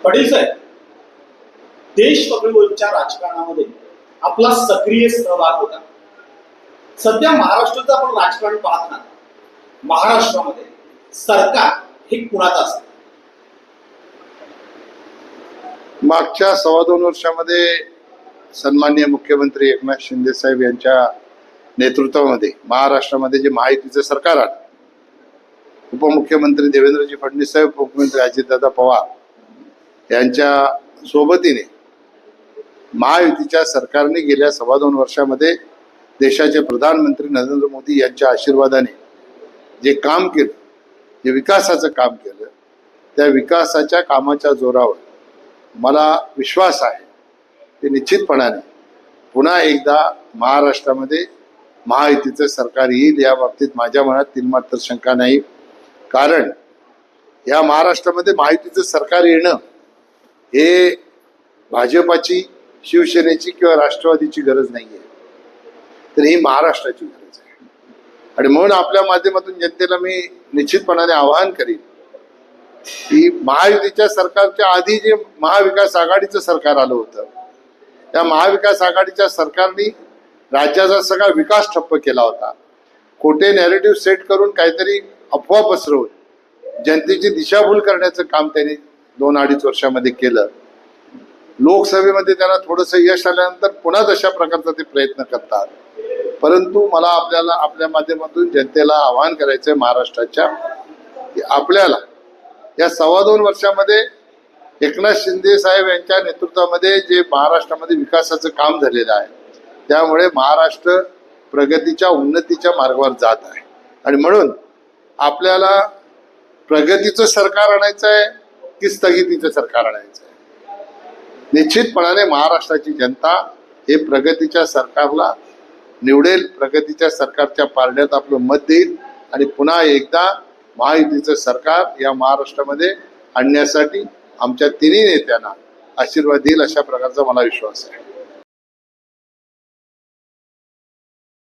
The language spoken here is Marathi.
फडणवीस साहेब देश पातळीवरच्या राजकारणामध्ये आपला सक्रिय सहभाग होता. सध्या महाराष्ट्राचं आपण राजकारण पाहत ना, महाराष्ट्रामध्ये सरकार हे कुणाचं असतं? मागच्या 2.25 वर्षामध्ये सन्माननीय मुख्यमंत्री एकनाथ शिंदे साहेब यांच्या नेतृत्वामध्ये महाराष्ट्रामध्ये जे महायुतीचं सरकार आलं, उपमुख्यमंत्री देवेंद्रजी फडणवीस साहेब, उपमुख्यमंत्री अजितदादा पवार यांच्या सोबतीने महायुतीच्या सरकारने गेल्या 2.25 वर्षामध्ये देशाचे प्रधानमंत्री नरेंद्र मोदी यांच्या आशीर्वादाने जे काम केलं, जे विकासाचं काम केलं, त्या विकासाच्या कामाच्या जोरावर मला विश्वास आहे की निश्चितपणाने पुन्हा एकदा महाराष्ट्रामध्ये महायुतीचं सरकार येईल. या बाबतीत माझ्या मनात तिलमात्र शंका नाही. कारण या महाराष्ट्रामध्ये महायुतीचं सरकार येणं हे भाजपाची, शिवसेनेची किंवा राष्ट्रवादीची गरज नाहीये, तर ही महाराष्ट्राची गरज आहे. आणि म्हणून आपल्या माध्यमातून जनतेला मी निश्चितपणाने आवाहन करीन की महायुतीच्या सरकारच्या आधी जे महाविकास आघाडीचं सरकार आलं होतं, त्या महाविकास आघाडीच्या सरकारने राज्याचा सगळा विकास ठप्प केला होता. खोटे नॅरेटिव्ह सेट करून काहीतरी अफवा पसरवून जनतेची दिशाभूल करण्याचं काम त्यांनी 2-2.5 वर्षामध्ये केलं. लोकसभेमध्ये त्यांना थोडंसं यश आल्यानंतर पुन्हा तशा प्रकारचा ते प्रयत्न करतात. परंतु मला आपल्या माध्यमातून जनतेला आवाहन करायचंय महाराष्ट्राच्या, की आपल्याला या 2.25 वर्षामध्ये एकनाथ शिंदे साहेब यांच्या नेतृत्वामध्ये जे महाराष्ट्रामध्ये विकासाचं काम झालेलं आहे, त्यामुळे महाराष्ट्र प्रगतीच्या, उन्नतीच्या मार्गावर जात आहे. आणि म्हणून आपल्याला प्रगतीचं सरकार आणायचं आहे की स्थगितीचं सरकार आणायचं आहे? निश्चितपणाने महाराष्ट्राची जनता हे प्रगतीच्या सरकारला निवडेल, प्रगतीच्या सरकारच्या पारड्यात आपलं मत देईल आणि पुन्हा एकदा महायुतीचं सरकार या महाराष्ट्रामध्ये आणण्यासाठी आमच्या तिन्ही नेत्यांना आशीर्वाद देईल, अशा प्रकारचा मला विश्वास आहे.